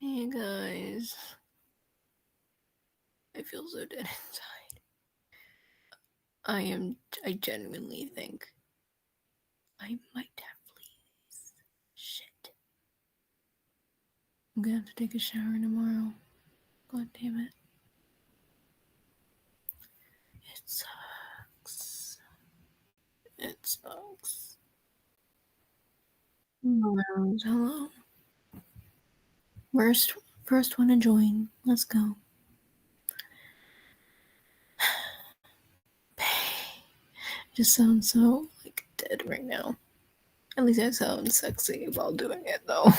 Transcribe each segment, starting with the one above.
Hey guys, I feel so dead inside. I genuinely think I might have fleas. Shit. I'm gonna have to take a shower tomorrow. God damn it. It sucks. It sucks. Hello. First one to join. Let's go. Just sounds so like dead right now. At least I sound sexy while doing it though.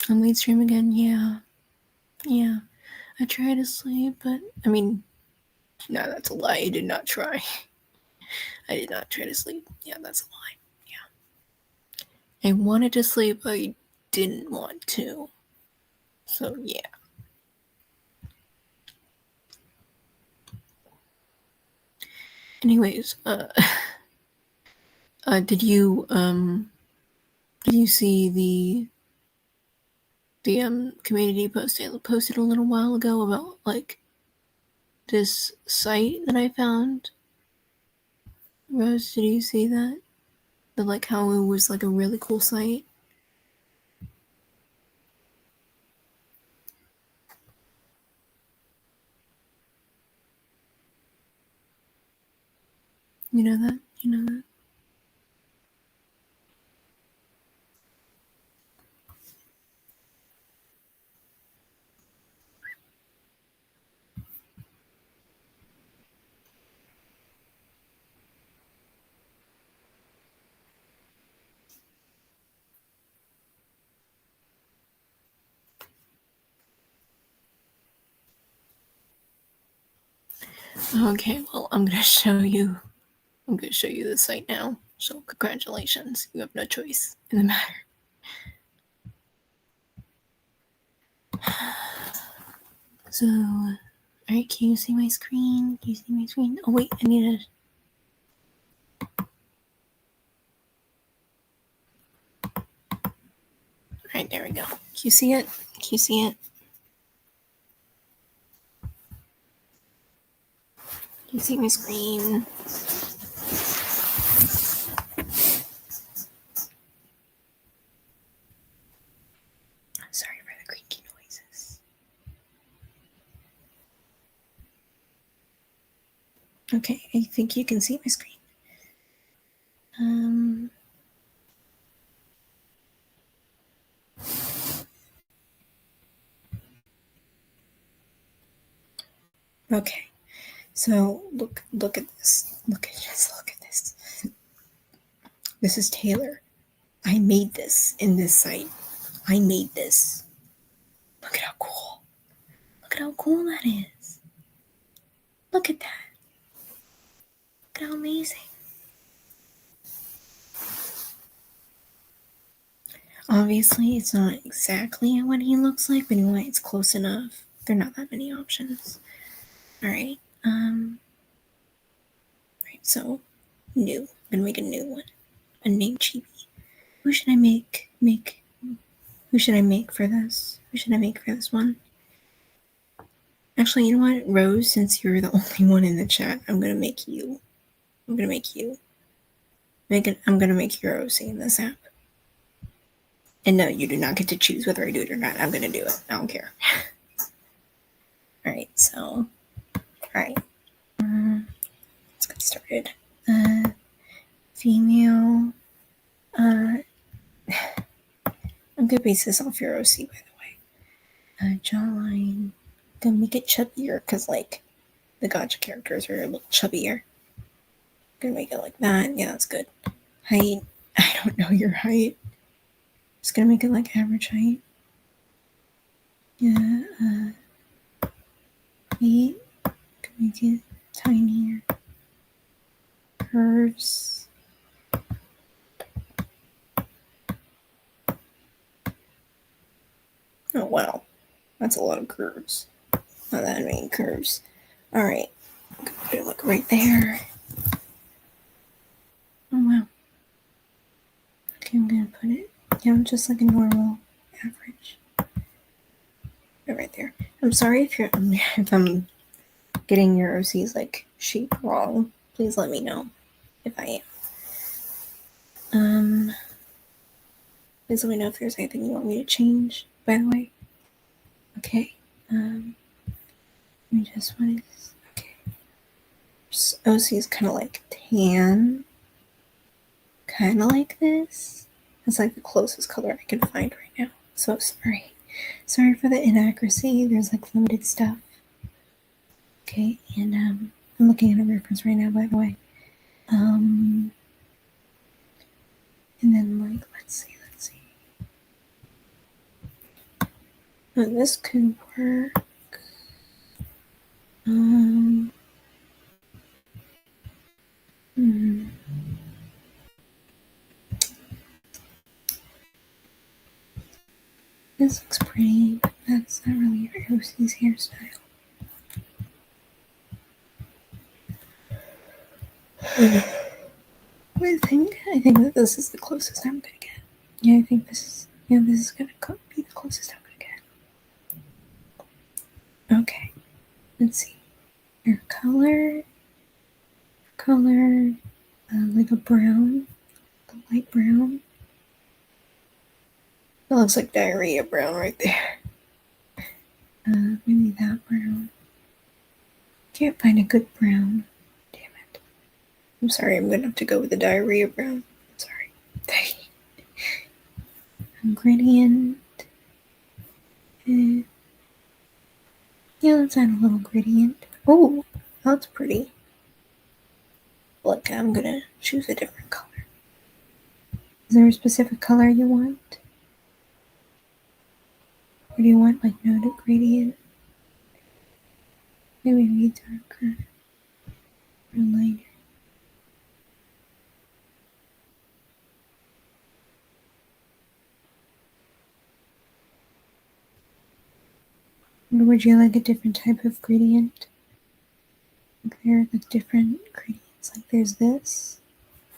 I'm late stream again, yeah. I tried to sleep, but I mean, no, that's a lie. I did not try. I did not try to sleep. Yeah, that's a lie. Yeah. I wanted to sleep, but I didn't want to. So, yeah. Anyways, did you see the community post I posted a little while ago about like this site that I found? Rose, did you see that? The like how it was like a really cool site. You know that? You know that? Okay, well, I'm gonna show you the site now. So congratulations, you have no choice in the matter. So, alright, can you see my screen? Can you see my screen? Oh wait, I need to. Alright, there we go. Can you see it? Can you see it? Can you see my screen? Sorry for the creaky noises. Okay, I think you can see my screen. Okay, so look at this. Look at this. This is Taylor. I made this in this site. I made this. Look at how cool. Look at how cool that is. Look at that. Look at how amazing. Obviously, it's not exactly what he looks like, but anyway, it's close enough. There are not that many options. Alright, right, so, new. I'm gonna make a new one. A name chibi. Who should I make who should I make for this? Who should I make for this one? Actually, you know what? Rose, since you're the only one in the chat, I'm gonna make you. I'm gonna make you Rosie in this app. And no, you do not get to choose whether I do it or not. I'm gonna do it. I don't care. Alright, so alright. Let's get started. Female. I'm gonna base this off your OC, by the way. Jawline. Gonna make it chubbier because, like, the gotcha characters are a little chubbier. Gonna make it like that. Yeah, that's good. Height. I don't know your height. Just gonna make it like average height. Yeah. Height. Gonna make it tinier. Curves. Oh wow, that's a lot of curves. Not that many curves. All right, look right there. Oh wow. just like a normal average. Right there. I'm sorry if I'm getting your OC's like shape wrong. Please let me know if I am. Please let me know if there's anything you want me to change, by the way. Okay. Let me just what is okay. OC is kind of like tan. Kind of like this. That's like the closest color I can find right now. So sorry. Sorry for the inaccuracy. There's like limited stuff. Okay, and I'm looking at a reference right now, by the way. And then like let's see. Oh, this could work. This looks pretty, but that's not really your OC's hairstyle. I think that this is the closest I'm gonna get. Yeah, I think this is gonna be the closest I'm gonna get. Okay, let's see. Your color, like a brown, a light brown. That looks like diarrhea brown right there. Maybe that brown. Can't find a good brown. Damn it. I'm sorry, I'm gonna have to go with the diarrhea brown. I'm sorry. Gradient. Yeah, let's add a little gradient. Oh, that's pretty. Look, I'm gonna choose a different color. Is there a specific color you want? Or do you want like no gradient? Maybe darker or lighter. Or would you like a different type of gradient? Like there are like different gradients. Like there's this.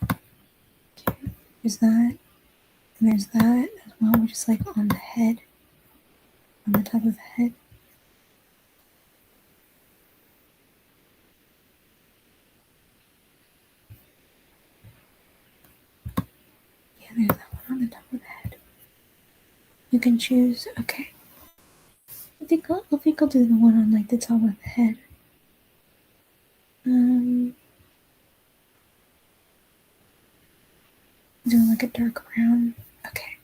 Okay, there's that. And there's that as well, which is like on the head. On the top of the head. Yeah, there's that one on the top of the head. You can choose. Okay. I think I'll do the one on like the top of the head. Do like a dark brown. Okay.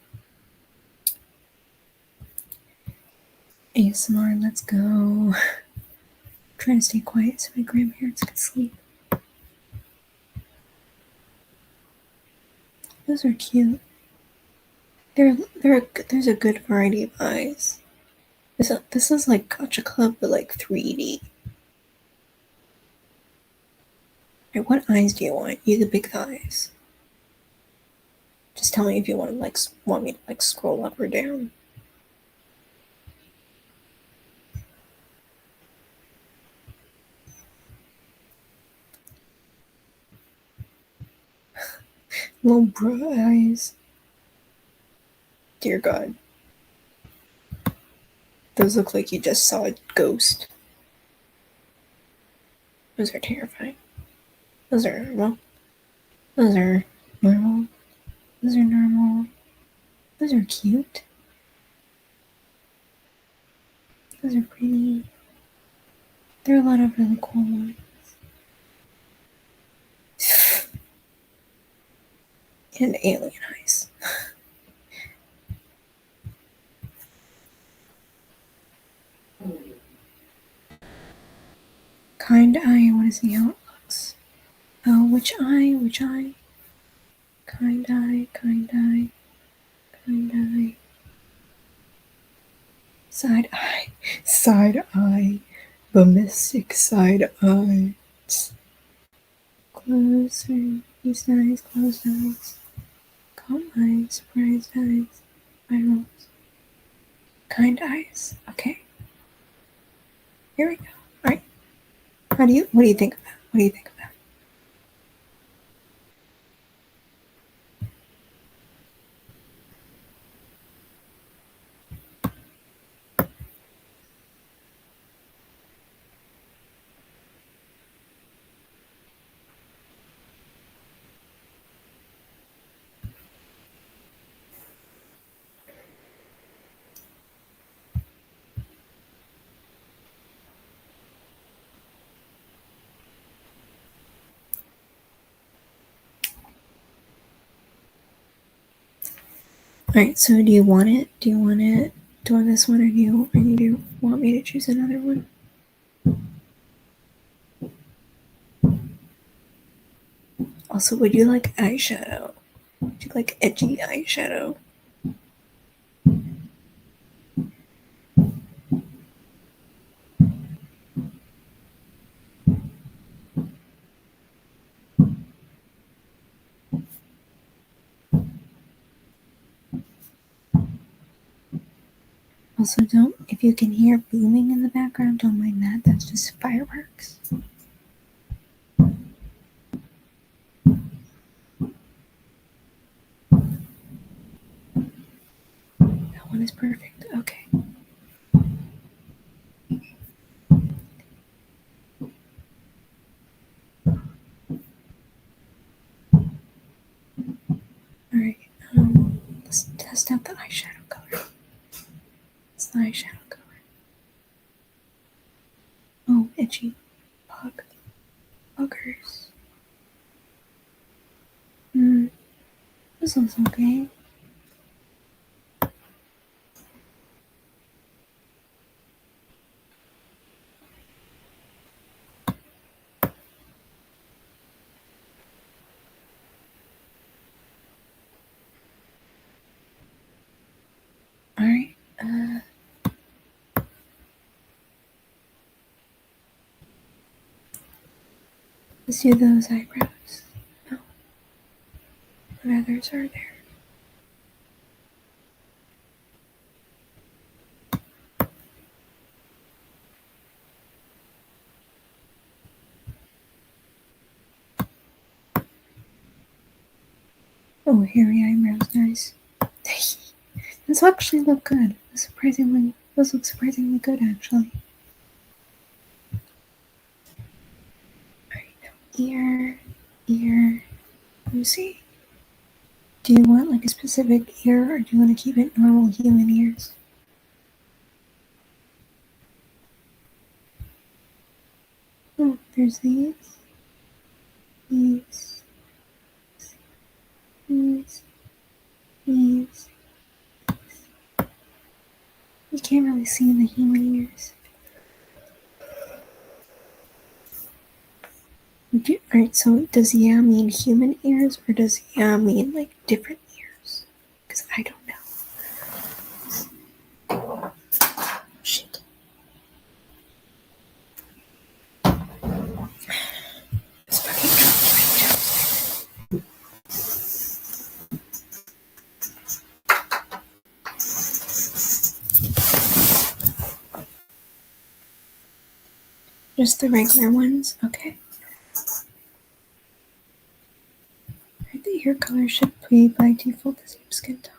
ASMR, let's go. I'm trying to stay quiet so my grandparents can sleep. Those are cute. There's a good variety of eyes. This is like Gotcha Club, but like 3D. Right, what eyes do you want? You the big thighs. Just tell me if you want me to like scroll up or down. Little bra eyes. Dear God. Those look like you just saw a ghost. Those are terrifying. Those are normal. Those are normal. Those are normal. Those are cute. Those are pretty. There are a lot of really cool ones. And alien eyes. Kind eye, I want to see how it looks. Oh, which eye? Which eye? Kind eye, kind eye, kind eye. Side eye, side eye, the mystic side eye. Closer, east eyes, closed eyes, calm eyes, surprised eyes, spirals. Kind eyes. Okay. Here we go. Alright. What do you think of that? What do you think of that? Alright, so do you want it? Do you want this one, or do you want me to choose another one? Also, would you like eyeshadow? Would you like edgy eyeshadow? Also, if you can hear booming in the background, don't mind that. That's just fireworks. That one is perfect. Okay. Alright, let's test out the eyeshadow color. It's the eyeshadow color. Oh, itchy. Buggers. This looks okay. Alright, let's do those eyebrows. Oh, what others are there? Oh, hairy eyebrows, nice. Those actually look good. Those look surprisingly good, actually. Alright, now ear. Let me see. Do you want like a specific ear, or do you want to keep it normal human ears? Oh, there's these. These. These. These. You can't really see the human ears. Alright, so does yeah mean human ears, or does yeah mean like different ears? Because I don't know. Shit. Just the regular ones? Okay. Alright, the ear color should be by default the same skin tone.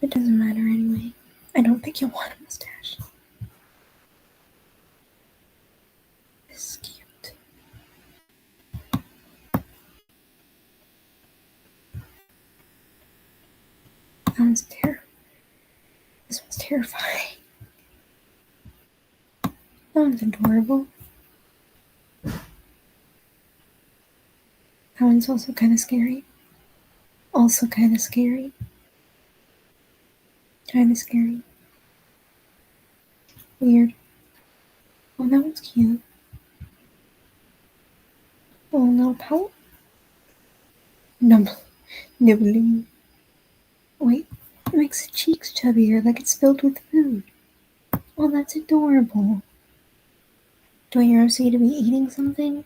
It doesn't matter anyway. I don't think you'll want a mustache. This is cute. That one's terrible. This one's terrifying. That one's adorable. That one's also kind of scary. Also kind of scary. Kind of scary. Weird. Oh, that one's cute. Oh, little pout. Nibbling. Wait, it makes the cheeks chubbier, like it's filled with food. Oh, that's adorable. Do you want your OC to be eating something?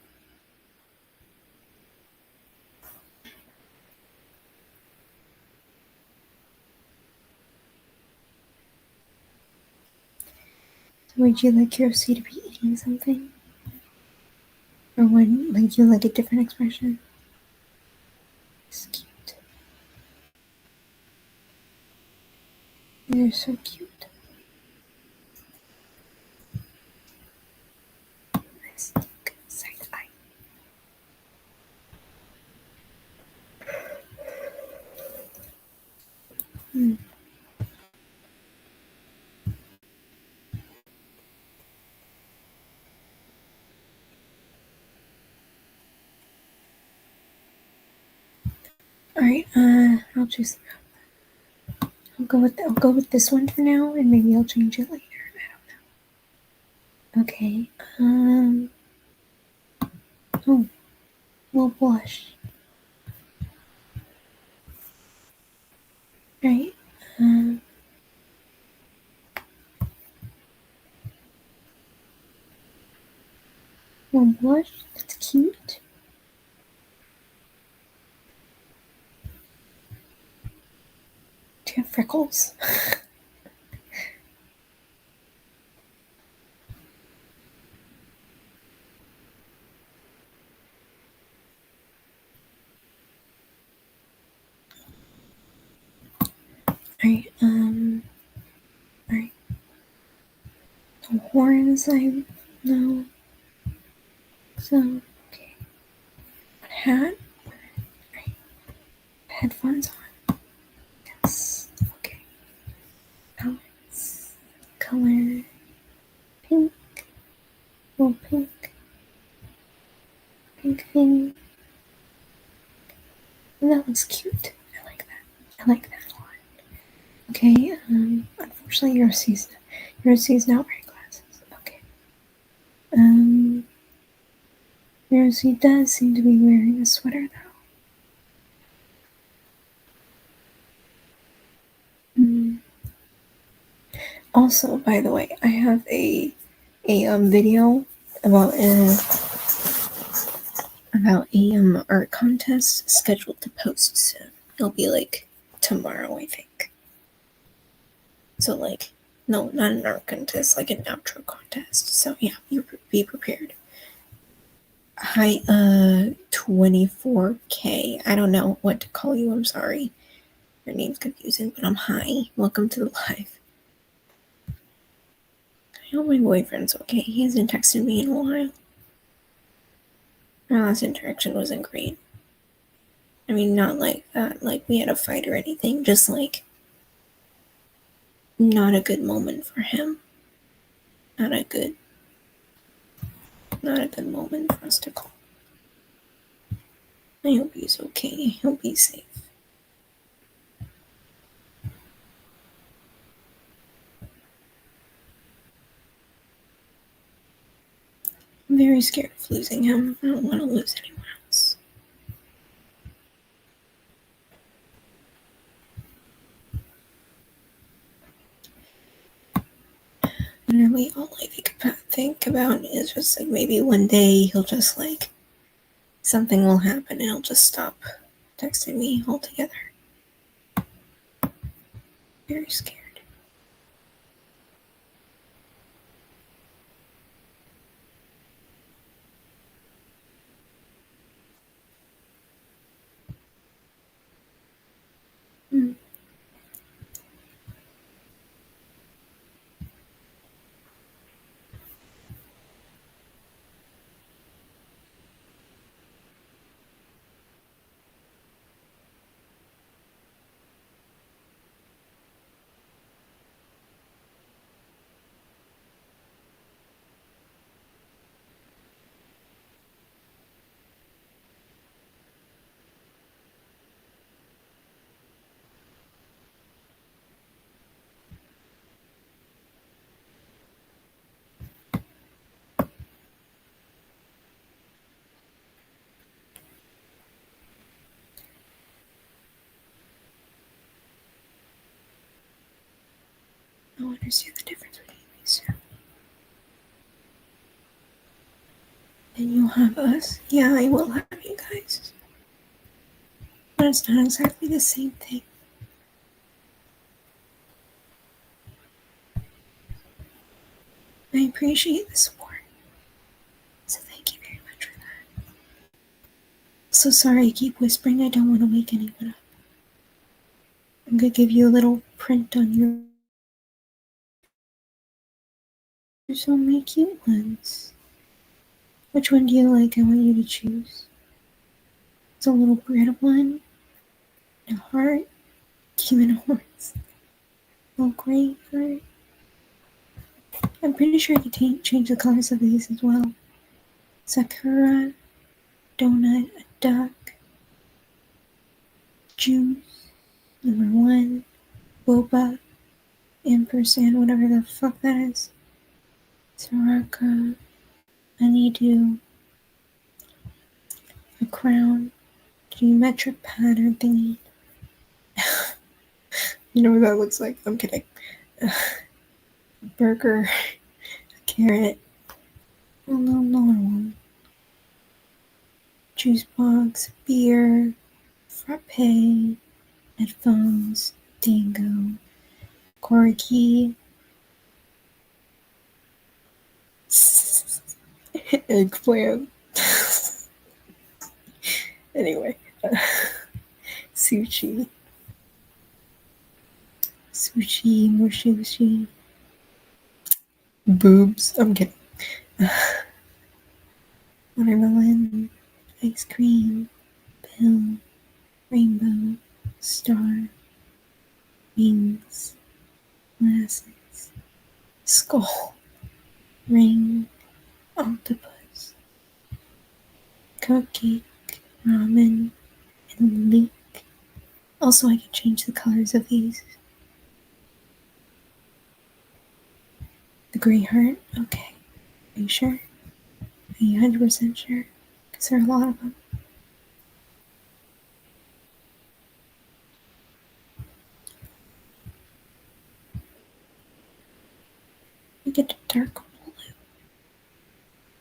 So would you like your OC to be eating something? Or would like you like a different expression? It's cute. You're so cute. Nice side eye. Alright, I'll choose. I'll go with this one for now, and maybe I'll change it later. I don't know. Okay. Oh, we'll blush. Right. We'll blush. That's cute. Do you have freckles? Alright, alright. The horns, I know. So, okay. Hat. Right. Headphones on. Yes. Okay. Outfits. Color. Pink. Little pink. Pink thing. And that looks cute. I like that. I like that a lot. Okay, unfortunately Yoshi's not wearing glasses. Okay. Yoshi does seem to be wearing a sweater though. Also, by the way, I have a video about a art contest scheduled to post soon. It'll be like tomorrow, I think. So like, no, not an art contest, like an outro contest. So yeah, be prepared. Hi, 24K. I don't know what to call you. I'm sorry. Your name's confusing, but I'm hi. Welcome to the live. I hope my boyfriend's okay. He hasn't texted me in a while. Our last interaction wasn't great. I mean, not like that, like we had a fight or anything, just like not a good moment for him. Not a good moment for us to call. I hope he's okay. I hope he's safe. I'm very scared of losing him. I don't want to lose anyone else. Literally all I think about is just like maybe one day he'll just like something will happen and he'll just stop texting me altogether. Very scared. I don't understand the difference between these two. And you'll have us. Yeah, I will have you guys. But it's not exactly the same thing. I appreciate the support. So thank you very much for that. So sorry I keep whispering. I don't want to wake anyone up. I'm going to give you a little print on your... There's so many cute ones. Which one do you like? I want you to choose. It's a little red one. A heart. Human horns. A little gray heart. I'm pretty sure I can change the colors of these as well. Sakura. Donut. A duck. Juice. Number 1. Boba, ampersand, whatever the fuck that is. Soraka, honeydew, a crown, geometric pattern thingy. You know what that looks like? I'm kidding. Burger, carrot, a little another one. Juice box, beer, frappe, headphones, dingo, corky, eggplant. Anyway, sushi, sushi, boobs. I'm kidding. Watermelon, ice cream, pill, rainbow, star, wings, glasses, skull, ring, octopus, cupcake, ramen, and leek. Also, I can change the colors of these. The gray heart? Okay. Are you sure? Are you 100% sure? Because there are a lot of them. We get a dark blue.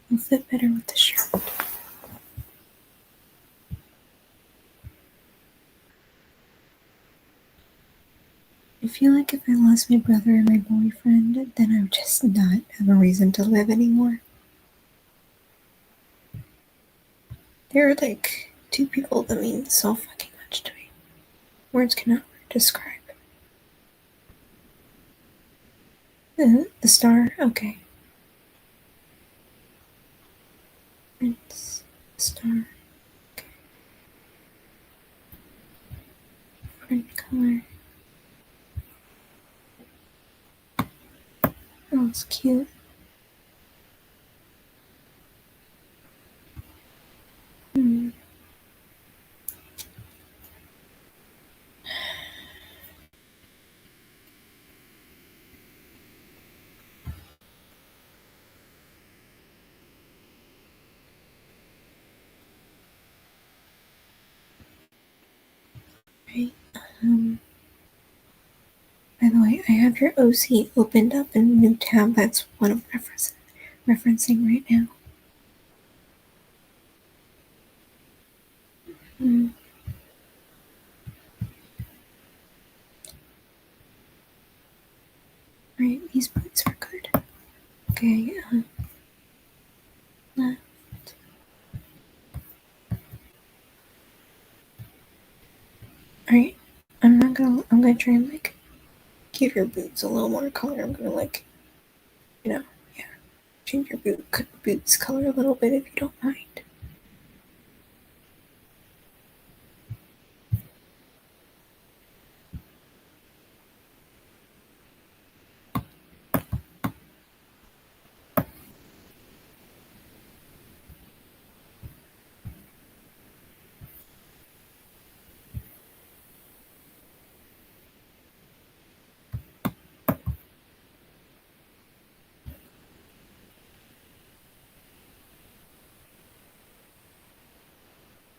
Will fit better with the shirt. I feel like if I lost my brother and my boyfriend, then I would just not have a reason to live anymore. They're like two people that mean so fucking much to me. Words cannot describe. The star? Okay. Prince. Star. Okay. Print color. Oh, it's cute. Right. By the way, I have your OC opened up in a new tab. That's what I'm referencing right now. Right, these boots are good. Okay, left. Alright, I'm gonna try and like give your boots a little more color. I'm gonna like, yeah, change your boots color a little bit if you don't mind.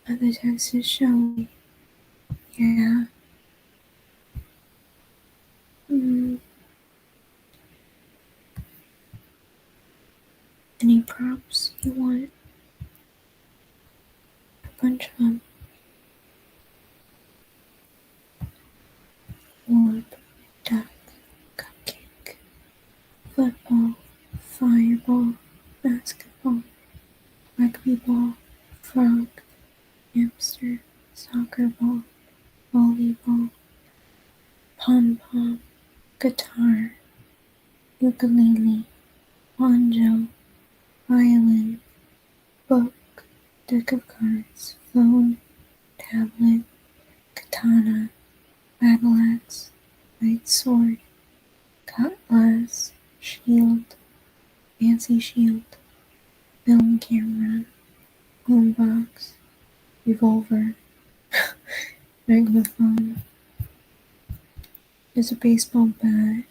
Other text is showing. Yeah. Any props you want? A bunch of them. Warp, duck, cupcake, football, fireball, basketball, rugby ball, frog, hamster, soccer ball, volleyball, pom-pom, guitar, ukulele, banjo, violin, book, deck of cards, phone, tablet, katana, battle axe, light sword, cutlass, shield, fancy shield, film camera, boombox, revolver, megaphone, There's a baseball bat,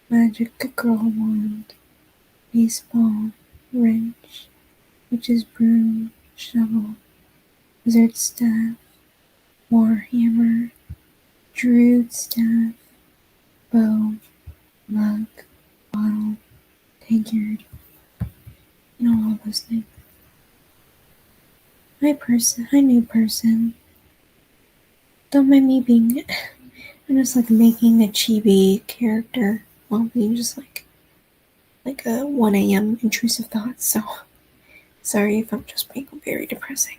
magic girl wand, baseball, wrench, witch's broom, shovel, wizard staff, warhammer, druid staff, bow, mug, bottle, tankard, all those things. Hi new person. Don't mind me being, I'm just like making a chibi character while being just like a 1 a.m. intrusive thoughts, so sorry if I'm just being very depressing.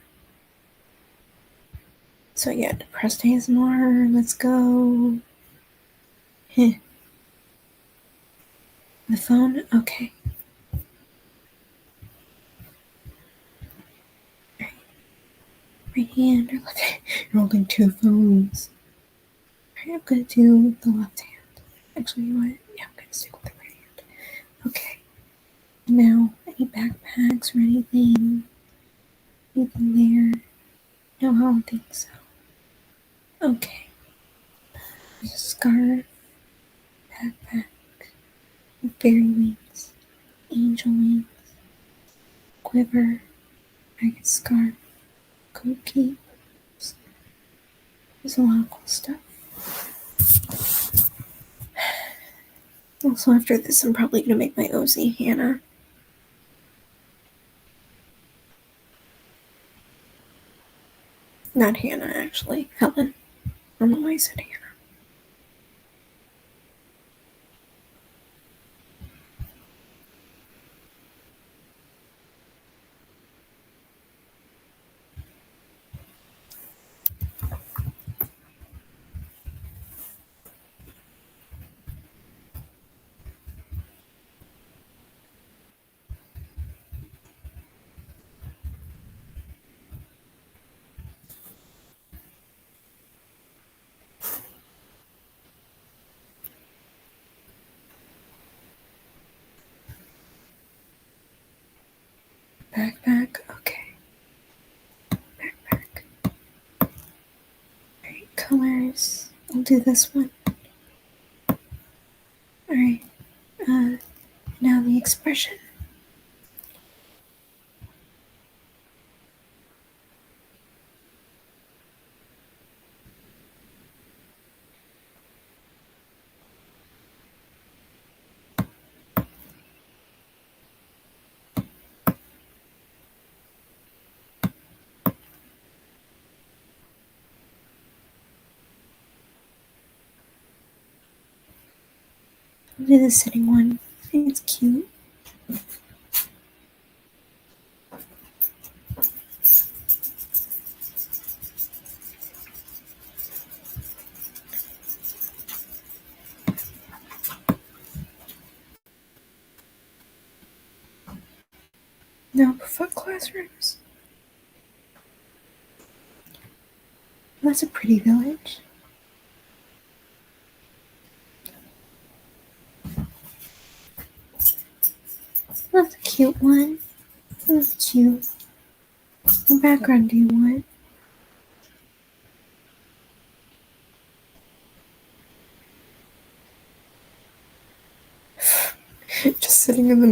So yeah, depressed ASMR, let's go. The phone? Okay. Right hand or left hand? You're holding two phones. Alright, I'm gonna do the left hand. Actually, you know what? Yeah, I'm gonna stick with the right hand. Okay. Now, any backpacks or anything? Anything there? No, I don't think so. Okay. There's a scarf, backpack, fairy wings, angel wings, quiver, ragged scarf, coat cape. There's a lot of cool stuff. Also, after this, I'm probably gonna make my OZ Hannah. Not Hannah, actually. Helen. I don't know why I said Hannah. Backpack. Okay. Backpack. Alright, colors. I'll do this one. Alright. Now the expression. I'll do the sitting one. It's cute. Now for classrooms. That's a pretty village. That's a cute one. That's cute. What background do you want? Just sitting in the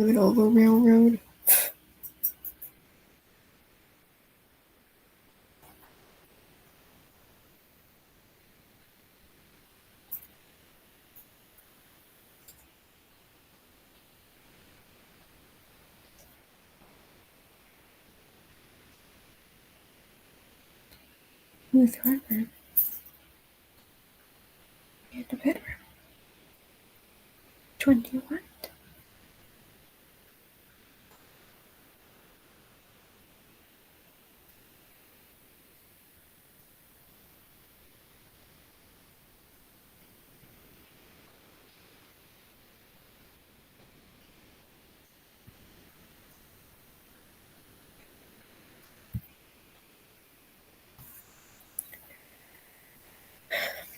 middle of a railroad. With River. And a bedroom. 21.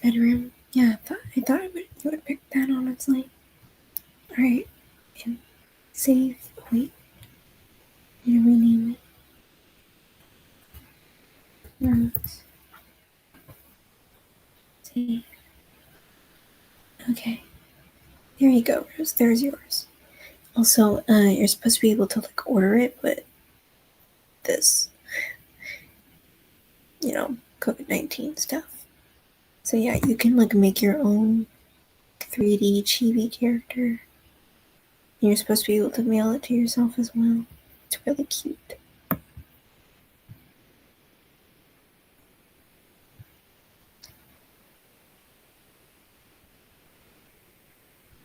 Bedroom. Yeah, I thought you would pick that, honestly. Alright. And save. Wait. Need to rename it. Rose. See? Okay. There you go, Rose. There's yours. Also, you're supposed to be able to like order it, but this, COVID-19 stuff. So yeah, you can like make your own 3D chibi character. You're supposed to be able to mail it to yourself as well. It's really cute.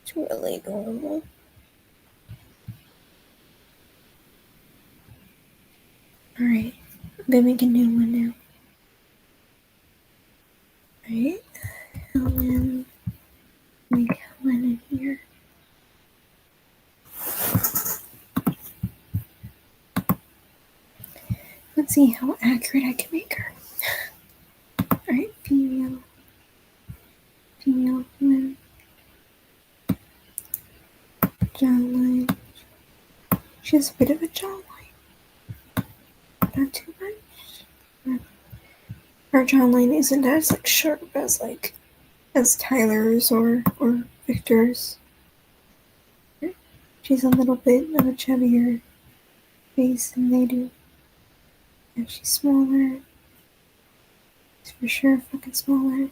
It's really adorable. Alright, I'm gonna make a new one now. Alright, Helen. Make Helen in here. Let's see how accurate I can make her. Alright, female. Female Helen. Jawline. She has a bit of a jawline. Not too much. Her jawline isn't as like sharp as Tyler's or Victor's. She's a little bit of a chubbier face than they do. And she's smaller. She's for sure fucking smaller.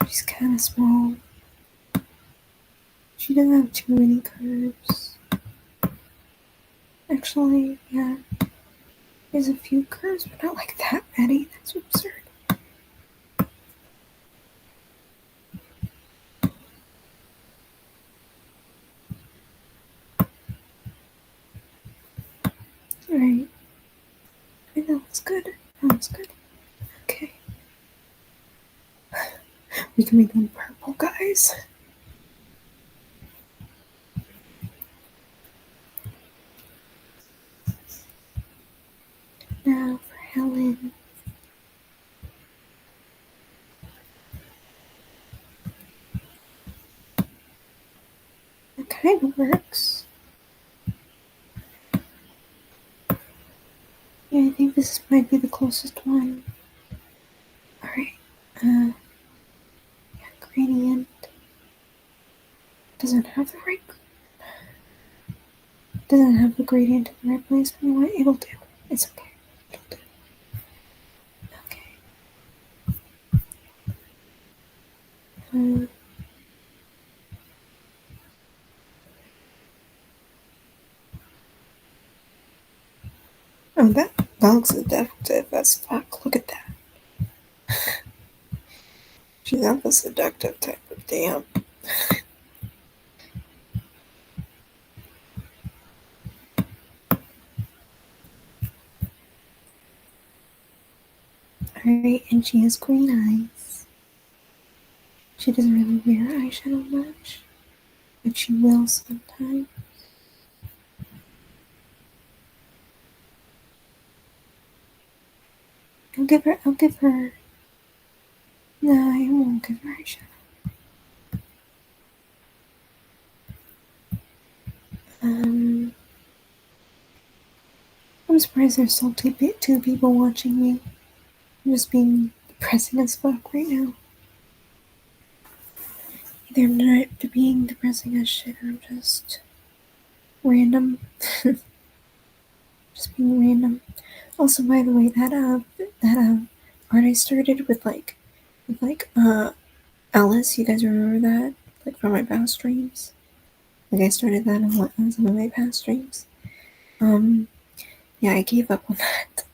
She's kind of small. She doesn't have too many curves. Actually, yeah. There's a few curves, but not like that many. That's absurd. Alright. I know, it's good. Oh, it's good. Okay. We can make them purple, guys. Now for Helen. That kind of works. Yeah, I think this might be the closest one. Alright. Yeah, gradient. Doesn't have the right. Doesn't have the gradient in the right place, but anyway, it'll do. It's okay. It'll do. Okay. Oh, that looks seductive as fuck. Look at that. She's not the seductive type of damn. Alright, and she has green eyes. She doesn't really wear eyeshadow much, but she will sometimes. I'll give her. No, I won't give her eyeshadow. I'm surprised there's still two people watching me. I'm just being depressing as fuck right now. Either I'm not being depressing as shit or I'm just random. Just being random. Also, by the way, that art I started with Alice. You guys remember that? Like from my past streams. Like I started that on some of my past streams. Yeah, I gave up on that.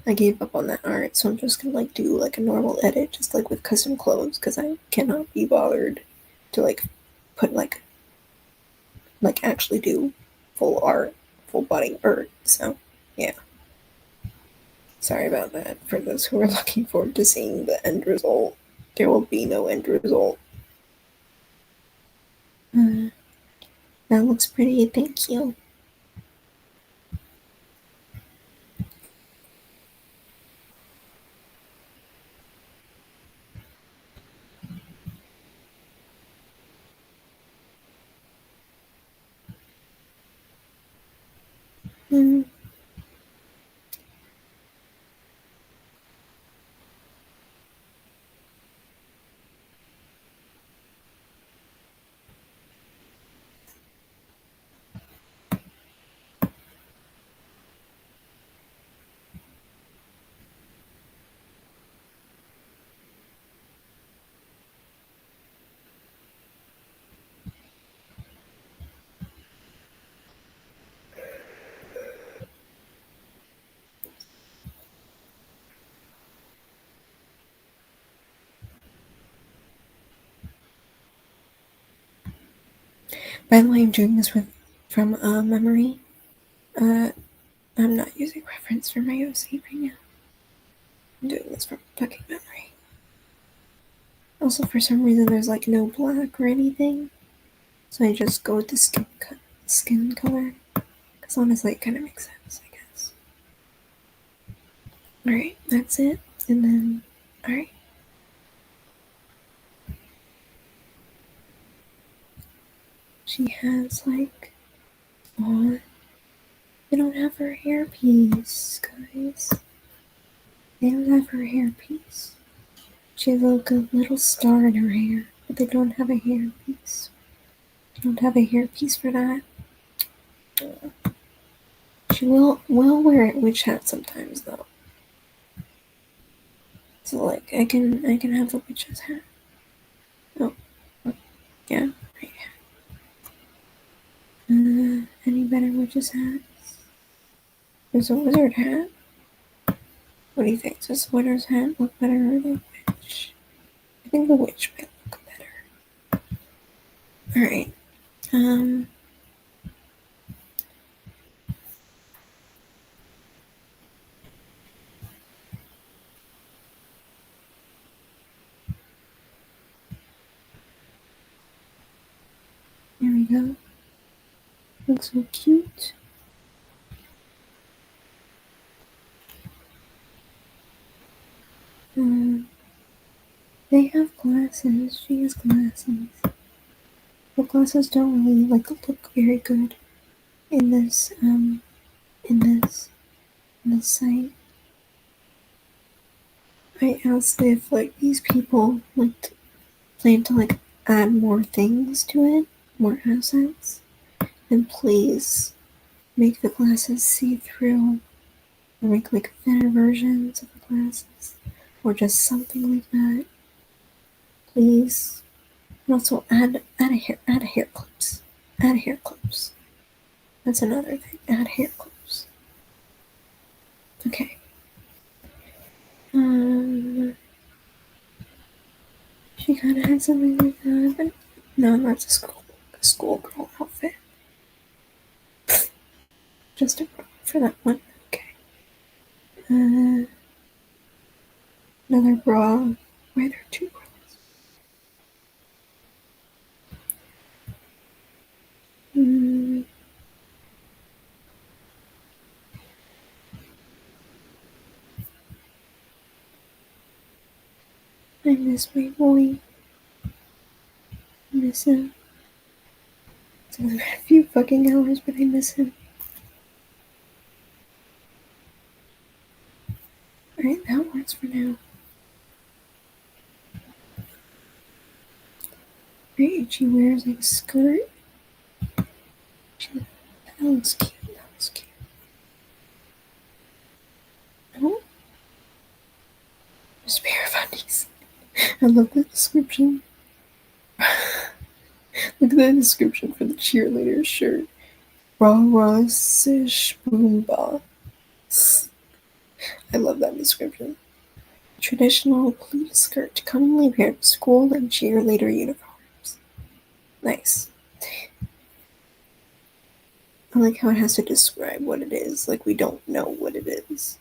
I gave up on that art, so I'm just gonna like do like a normal edit, just like with custom clothes, because I cannot be bothered to like put like actually do full art, full body art. So yeah, sorry about that. For those who are looking forward to seeing the end result, there will be no end result. That looks pretty. Thank you. Mm. By the way, I'm doing this from memory. I'm not using reference for my OC right now. I'm doing this from fucking memory. Also, for some reason, there's like no black or anything, so I just go with the skin color. Because honestly, it kind of makes sense, I guess. Alright, that's it. And then, alright. She has like, oh, they don't have her hairpiece, guys. They don't have her hairpiece. She has like a little star in her hair, but they don't have a hairpiece. They don't have a hairpiece for that. She will wear a witch hat sometimes though. So like I can have the witch's hat. Oh, yeah, right. Any better witch's hats? There's a wizard hat. What do you think? Does the wizard's hat look better or the witch? I think the witch might look better. Alright. Here we go. Looks so cute. They have glasses. She has glasses. The glasses don't really like look very good in this in this site. I asked if like these people like plan to like add more things to it, more assets, then please make the glasses see through or make like thinner versions of the glasses or just something like that. Please. And also add a hair clips. Add hair clips. That's another thing. Add hair clips. Okay. She kind of had something like that, but no, that's a schoolgirl outfit. Just a bra for that one. Okay. Another bra. Why are there two bras? I miss my boy. I miss him. It's only been a few fucking hours, but I miss him. Alright, that works for now. Right, she wears like a skirt. That looks cute. That looks cute. Oh, spare of undies. I love the description. Look at the description for the cheerleader shirt. Rah rah sish boom ba. I love that description. Traditional pleated skirt, commonly paired to school and cheerleader uniforms. Nice. I like how it has to describe what it is, like we don't know what it is.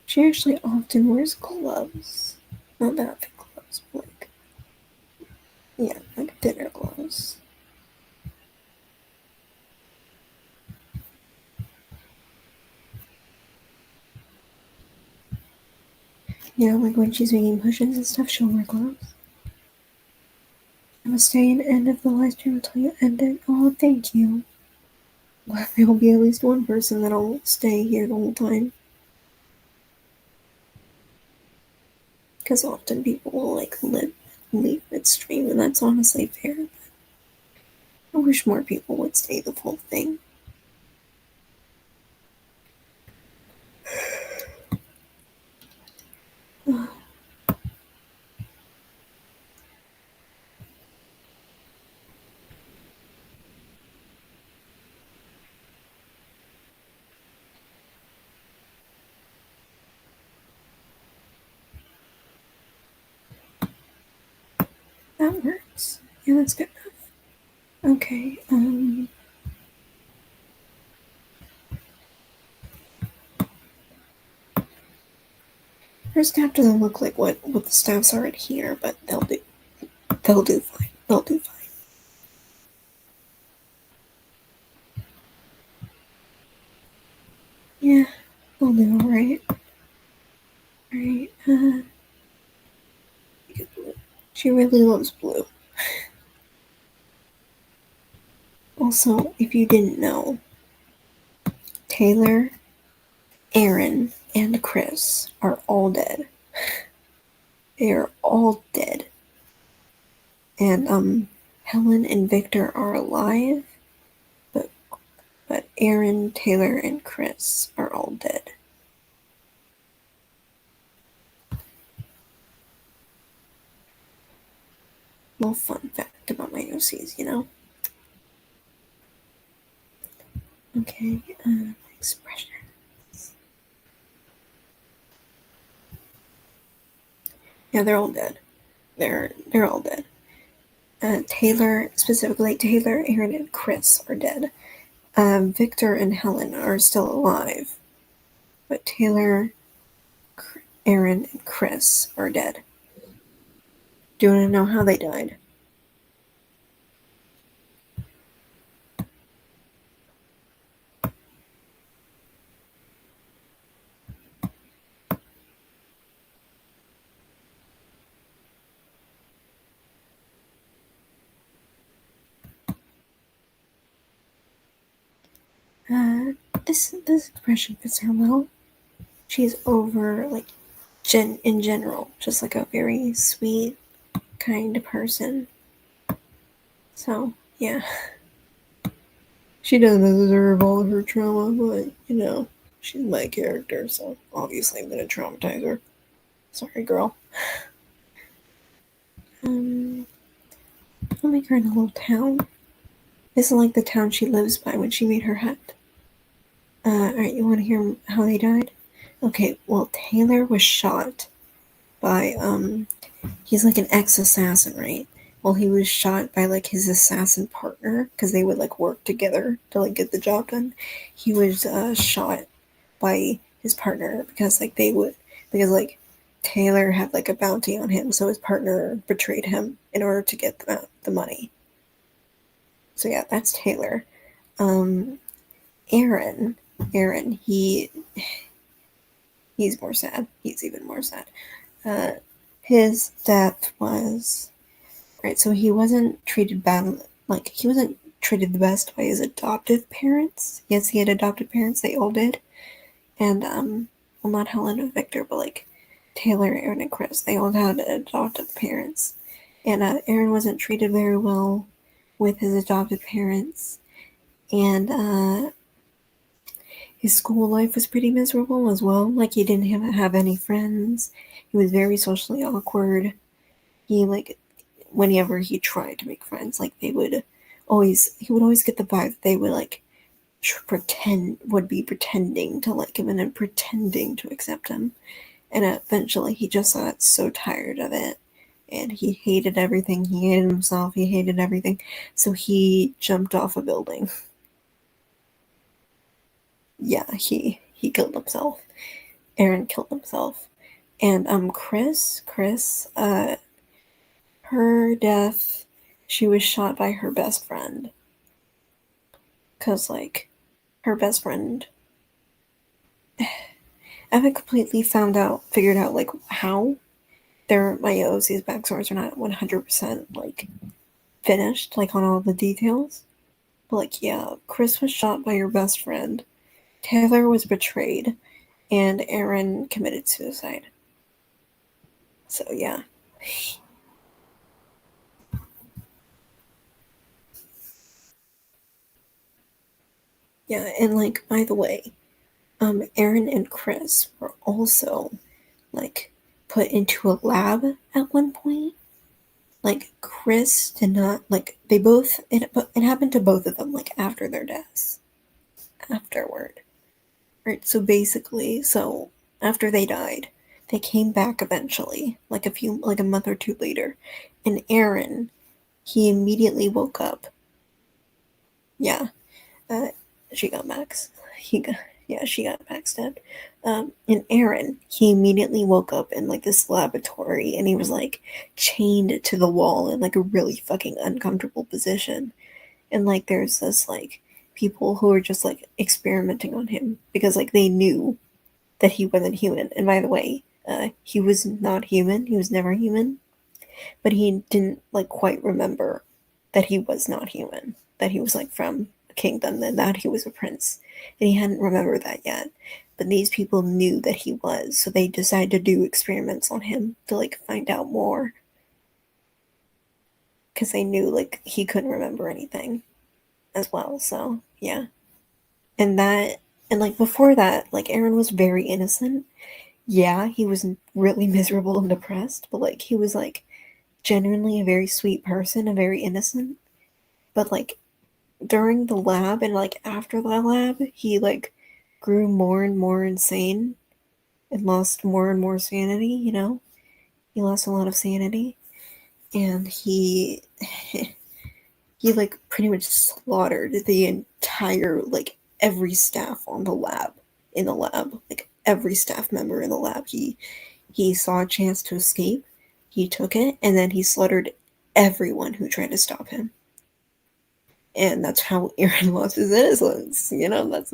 She actually often wears gloves. Not that thick gloves, but like, yeah, like thinner gloves. You know, like when she's making pushes and stuff, she'll wear gloves. I must stay in end of the live stream until you end it. Oh, thank you. Well, there will be at least one person that'll stay here the whole time. Because often people will like leave midstream, and that's honestly fair. But I wish more people would stay the full thing. that works. Yeah, that's good enough. Okay, first half doesn't look like what the staff's already here, but they'll do. They'll do fine. They'll do fine. Yeah, they'll do alright. Alright, she really loves blue. Also, if you didn't know, Taylor, Aaron, and Chris are all dead. They are all dead. And Helen and Victor are alive, but Aaron, Taylor, and Chris are all dead. Little fun fact about my OCs, you know? Okay, expression. Yeah, they're all dead. They're all dead. Taylor, specifically Taylor, Aaron, and Chris are dead. Victor and Helen are still alive, but Taylor, Aaron, and Chris are dead. Do you want to know how they died? This expression fits her well. She's over like in general, just like a very sweet, kind person. So yeah, she doesn't deserve all of her trauma, but you know, she's my character, so obviously I'm gonna traumatize her. Sorry, girl. I'll make her in a little town. This is like the town she lives by when she made her hut. Alright, you want to hear how they died? Okay, well, Taylor was shot by, he's like an ex-assassin, right? Well, he was shot by, like, his assassin partner, because they would, like, work together to, like, get the job done. He was, shot by his partner because, like, because Taylor had, like, a bounty on him, so his partner betrayed him in order to get the money. So, yeah, that's Taylor. Aaron, he's more sad. He's even more sad. His death was right. So he wasn't treated bad. Like he wasn't treated the best by his adoptive parents. Yes, he had adopted parents. They all did. And well, not Helen and Victor, but like Taylor, Aaron, and Chris. They all had adoptive parents. And Aaron wasn't treated very well with his adopted parents. And his school life was pretty miserable as well. Like he didn't have any friends. He was very socially awkward. He like whenever he tried to make friends, like he would always get the vibe that they would like pretending to like him and then pretending to accept him. And eventually he just got so tired of it. And he hated everything. He hated himself. He hated everything. So he jumped off a building. Yeah, he killed himself. Aaron killed himself. And Chris, her death, she was shot by her best friend. Cause like her best friend I haven't completely figured out like how my OC's backstories are not 100% like finished, like on all the details. But like yeah, Chris was shot by her best friend. Taylor was betrayed, and Aaron committed suicide. So yeah. Yeah, and like by the way, Aaron and Chris were also like put into a lab at one point. Like Chris did not like they both it happened to both of them like after their deaths. Afterward. Right, so basically, so after they died, they came back eventually, like a month or two later, And Aaron, he immediately woke up. Yeah, she got Max. She got backstabbed. And Aaron, he immediately woke up in like this laboratory, and he was like chained to the wall in like a really fucking uncomfortable position. And like there's this like people who are just like experimenting on him because like they knew that he wasn't human. And by the way, he was not human. He was never human, but he didn't like quite remember that he was not human. That he was like from a kingdom, and that he was a prince, and he hadn't remembered that yet. But these people knew that he was, so they decided to do experiments on him to like find out more, because they knew like he couldn't remember anything as well. So yeah, and that and like before that, like Aaron was very innocent. Yeah, he was really miserable and depressed, but like he was like genuinely a very sweet person, a very innocent. But like during the lab and like after the lab, he like grew more and more insane and lost more and more sanity, you know? He lost a lot of sanity, and he like pretty much slaughtered the entire like every staff on the lab in the lab, like every staff member in the lab. He saw a chance to escape, he took it, and then he slaughtered everyone who tried to stop him. And that's how Aaron lost his innocence. You know, that's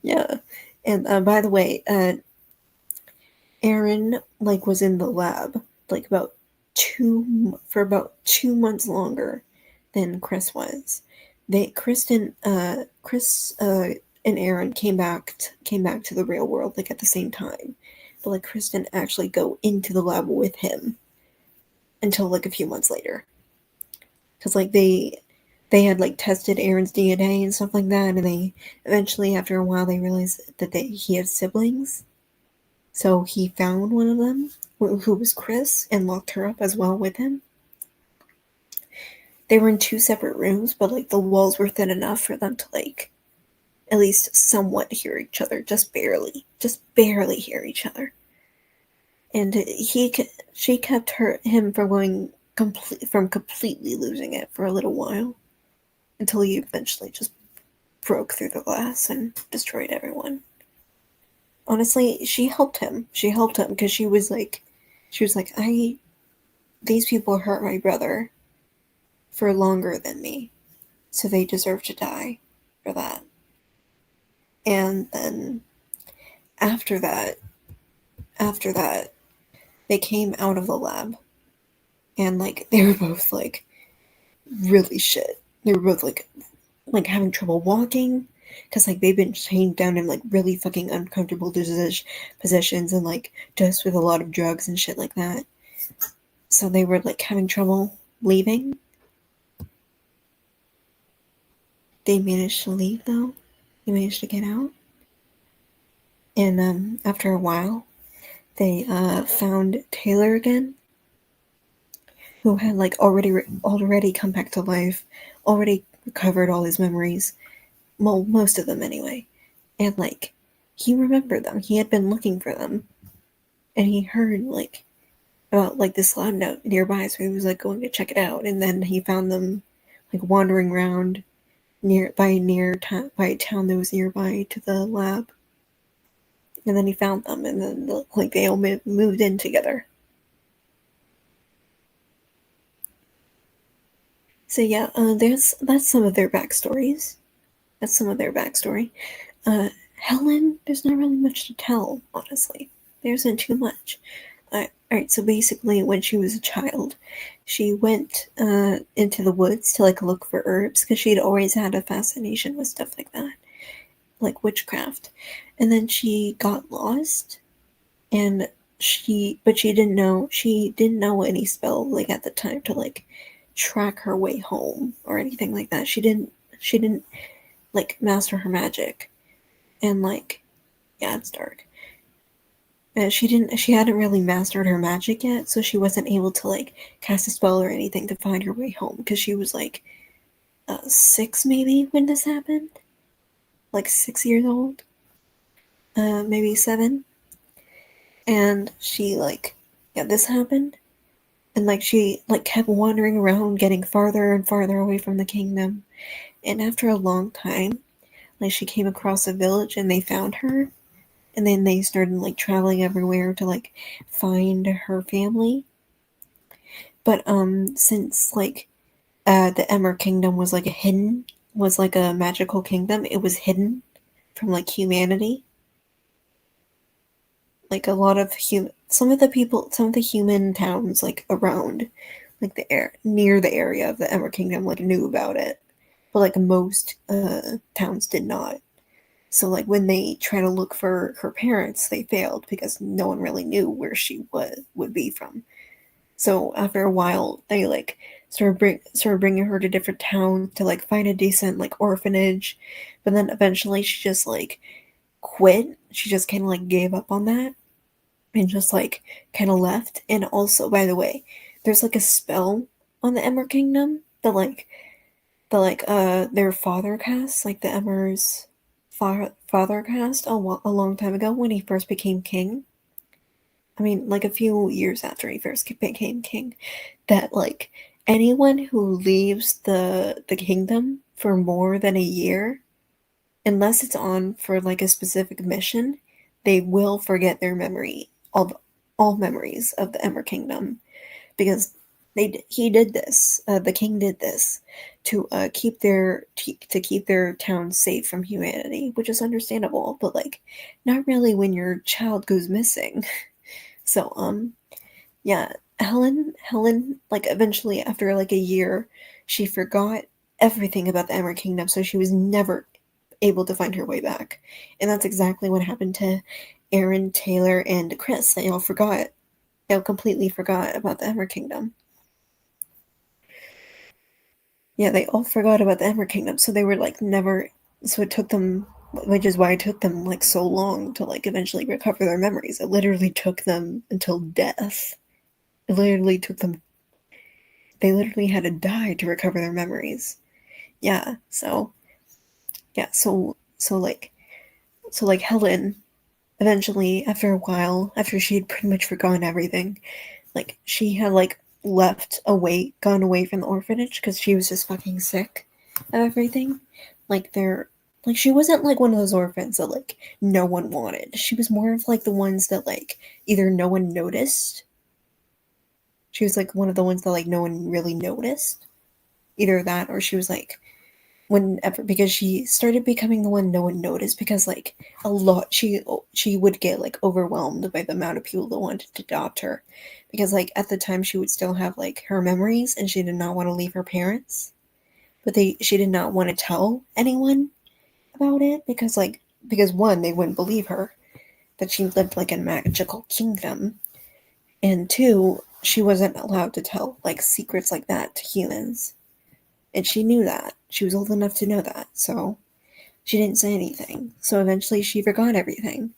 yeah. And by the way, Aaron like was in the lab like about 2 months longer than Chris was. Chris and Aaron came back to the real world like at the same time, but like Chris didn't actually go into the lab with him until like a few months later, because like they had like tested Aaron's DNA and stuff like that, and they eventually after a while they realized that he had siblings. So he found one of them, who was Chris, and locked her up as well with him. They were in two separate rooms, but like the walls were thin enough for them to like at least somewhat hear each other, just barely hear each other. And she kept him from going from completely losing it for a little while, until he eventually just broke through the glass and destroyed everyone. Honestly, she helped him. She helped him because she was like, these people hurt my brother for longer than me, so they deserve to die for that. And then after that, after that, they came out of the lab, and like they were both like really shit. They were both like having trouble walking because like they've been chained down in like really fucking uncomfortable positions and like dosed with a lot of drugs and shit like that. So they were like having trouble leaving. They managed to leave though. They managed to get out. And after a while, they found Taylor again, who had like already come back to life, already recovered all his memories, well, most of them anyway. And like he remembered them. He had been looking for them, and he heard like about like this lab note nearby, so he was like going to check it out. And then he found them like wandering around by a town that was nearby to the lab. And then he found them, and then like they all moved in together. So yeah, that's some of their backstories. That's some of their backstory. Helen, there's not really much to tell, honestly. There isn't too much. Alright, so basically, when she was a child, she went into the woods to like look for herbs because she'd always had a fascination with stuff like that, like witchcraft. And then she got lost, and she didn't know any spell like at the time to like track her way home or anything like that. She didn't like master her magic, and like yeah, it's dark. She hadn't really mastered her magic yet, so she wasn't able to like cast a spell or anything to find her way home because she was like 6 maybe when this happened, like 6 years old, maybe 7. And she like yeah, this happened, and like she like kept wandering around, getting farther and farther away from the kingdom. And after a long time, like she came across a village and they found her, and then they started like traveling everywhere to like find her family. But since like the Emmer Kingdom was like a hidden was like a magical kingdom, it was hidden from like humanity. Like a lot of some of the human towns like around like the air near the area of the Emmer Kingdom like knew about it, but like most towns did not. So like when they try to look for her parents, they failed because no one really knew where she would be from. So after a while, they like started bringing her to different towns to like find a decent like orphanage, but then eventually she just like quit. She just kind of like gave up on that and just like kind of left. And also, by the way, there's like a spell on the Emmer Kingdom that their father cast, like the Emmer's father cast a long time ago when he first became king. I mean, like a few years after he first became king, that like anyone who leaves the kingdom for more than a year, unless it's on for like a specific mission, they will forget their memory all memories of the Emmer Kingdom because he did this. The king did this to keep their town safe from humanity, which is understandable, but like not really when your child goes missing. So yeah, Helen like eventually after like a year, she forgot everything about the Emmer Kingdom, so she was never able to find her way back. And that's exactly what happened to Aaron, Taylor, and Chris. They all forgot. They all completely forgot about the Emmer Kingdom. Yeah, they all forgot about the Emmer Kingdom, so they were like never. So it took them, which is why it took them like so long to like eventually recover their memories. It literally took them until death. It literally took them. They literally had to die to recover their memories. Yeah. So yeah. So like Helen eventually after a while after she had pretty much forgotten everything, like she had like gone away from the orphanage because she was just fucking sick of everything. Like they're like she wasn't like one of those orphans that like no one wanted. She was more of like the ones that like either no one noticed. She was like one of the ones that like no one really noticed. Either that or she was like whenever because she started becoming the one no one noticed because like a lot she would get like overwhelmed by the amount of people that wanted to adopt her because like at the time she would still have like her memories and she did not want to leave her parents, but they she did not want to tell anyone about it because one they wouldn't believe her that she lived like in a magical kingdom, and two she wasn't allowed to tell like secrets like that to humans, and she knew that. She was old enough to know that, so she didn't say anything. So eventually she forgot everything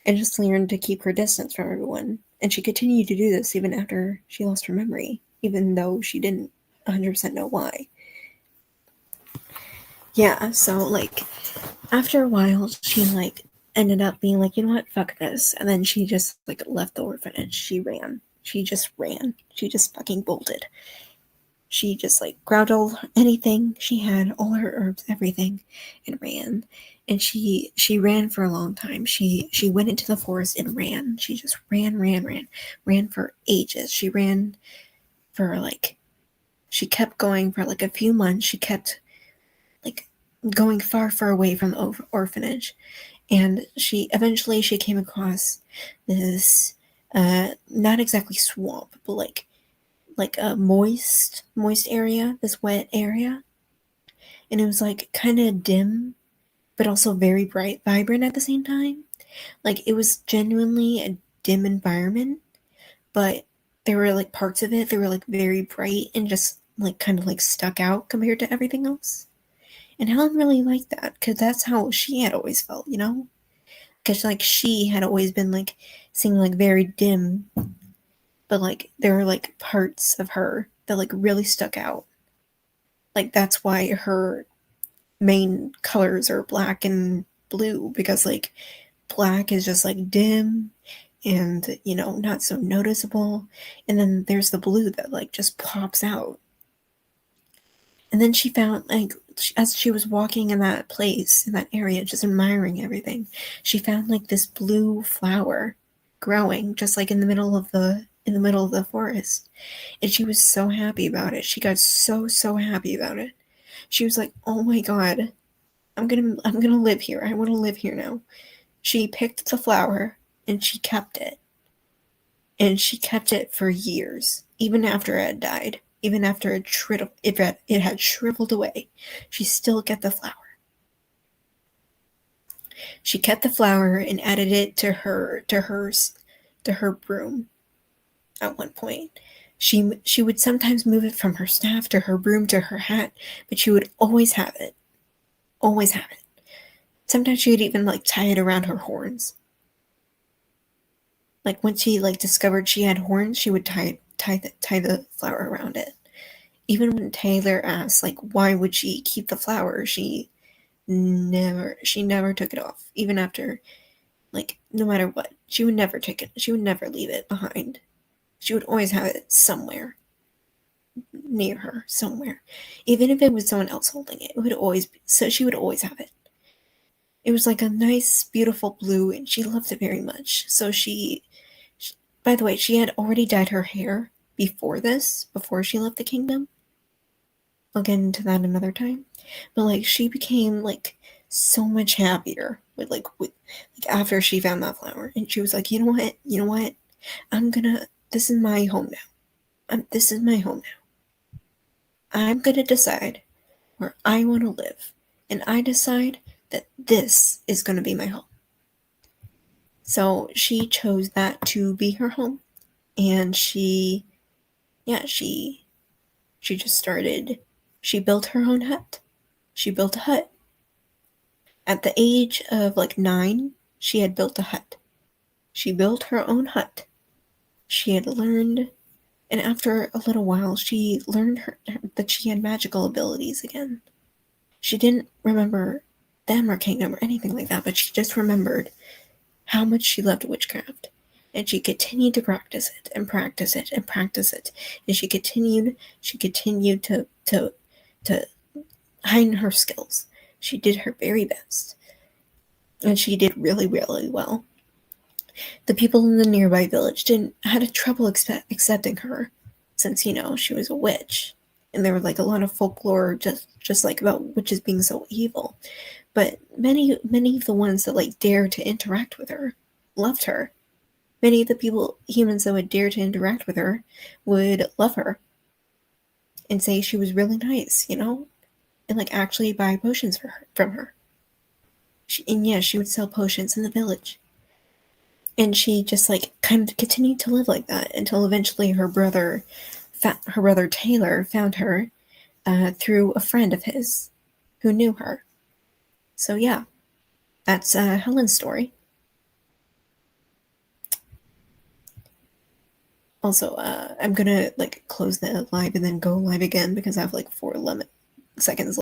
and just learned to keep her distance from everyone. And she continued to do this even after she lost her memory, even though she didn't 100% know why. Yeah, so like after a while she like ended up being like, you know what, fuck this. And then she just like left the orphanage. She ran. She just ran. She just fucking bolted. She just like grabbed all anything she had, all her herbs, everything, and ran. And she ran for a long time. She went into the forest and ran. She just ran for ages. She ran for like she kept going for like a few months. She kept like going far away from the orphanage, and she came across this not exactly swamp, but like a moist area, this wet area, and it was like kind of dim but also very bright vibrant at the same time. Like it was genuinely a dim environment, but there were like parts of it that were like very bright and just like kind of like stuck out compared to everything else. And Helen really liked that because that's how she had always felt, you know, because like she had always been like seeing like very dim, but like there were like parts of her that like really stuck out. Like that's why her main colors are black and blue, because like black is just like dim, and, not so noticeable. And then there's the blue that like just pops out. And then she found, like, as she was walking in that place, in that area, just admiring everything, she found like this blue flower growing just like in the middle of the forest. And she was so happy about it. She got so happy about it. She was like, "Oh my god, I'm gonna live here. I want to live here now." She picked the flower and she kept it. And she kept it for years, even after it had died, even after it had shriveled away. She still kept the flower. She kept the flower and added it to her broom. At one point, she would sometimes move it from her staff to her broom to her hat, but she would always have it. Always have it. Sometimes she would even like tie it around her horns. Like when she like discovered she had horns, she would tie the flower around it. Even when Taylor asked like why would she keep the flower, she never took it off. Even after, like, no matter what, she would never take it. She would never leave it behind. She would always have it somewhere near her, somewhere. Even if it was someone else holding it, it would always be, so she would always have it. It was like a nice, beautiful blue, and she loved it very much. So by the way, she had already dyed her hair before she left the kingdom. I'll get into that another time. But like she became like so much happier with after she found that flower, and she was like, you know what, this is my home now. This is my home now. I'm gonna decide where I want to live, and I decide that this is gonna be my home. So she chose that to be her home, and yeah, she just started. She built her own hut. She built a hut. At the age of like 9, she had built a hut. She built her own hut. She had learned, and after a little while, she learned that she had magical abilities again. She didn't remember them or kingdom or anything like that, but she just remembered how much she loved witchcraft. And she continued to practice it and practice it and practice it. And she continued to hone her skills. She did her very best. And she did really, really well. The people in the nearby village had trouble accepting her, since she was a witch, and there were like a lot of folklore just like about witches being so evil. But many of the ones that like dared to interact with her loved her. Many of the humans that would dare to interact with her would love her and say she was really nice, and like actually buy potions from her. And yeah, she would sell potions in the village. And she just like kind of continued to live like that until eventually her brother Taylor found her through a friend of his who knew her. So yeah, that's Helen's story. Also, I'm gonna like close the live and then go live again because I have like 4 seconds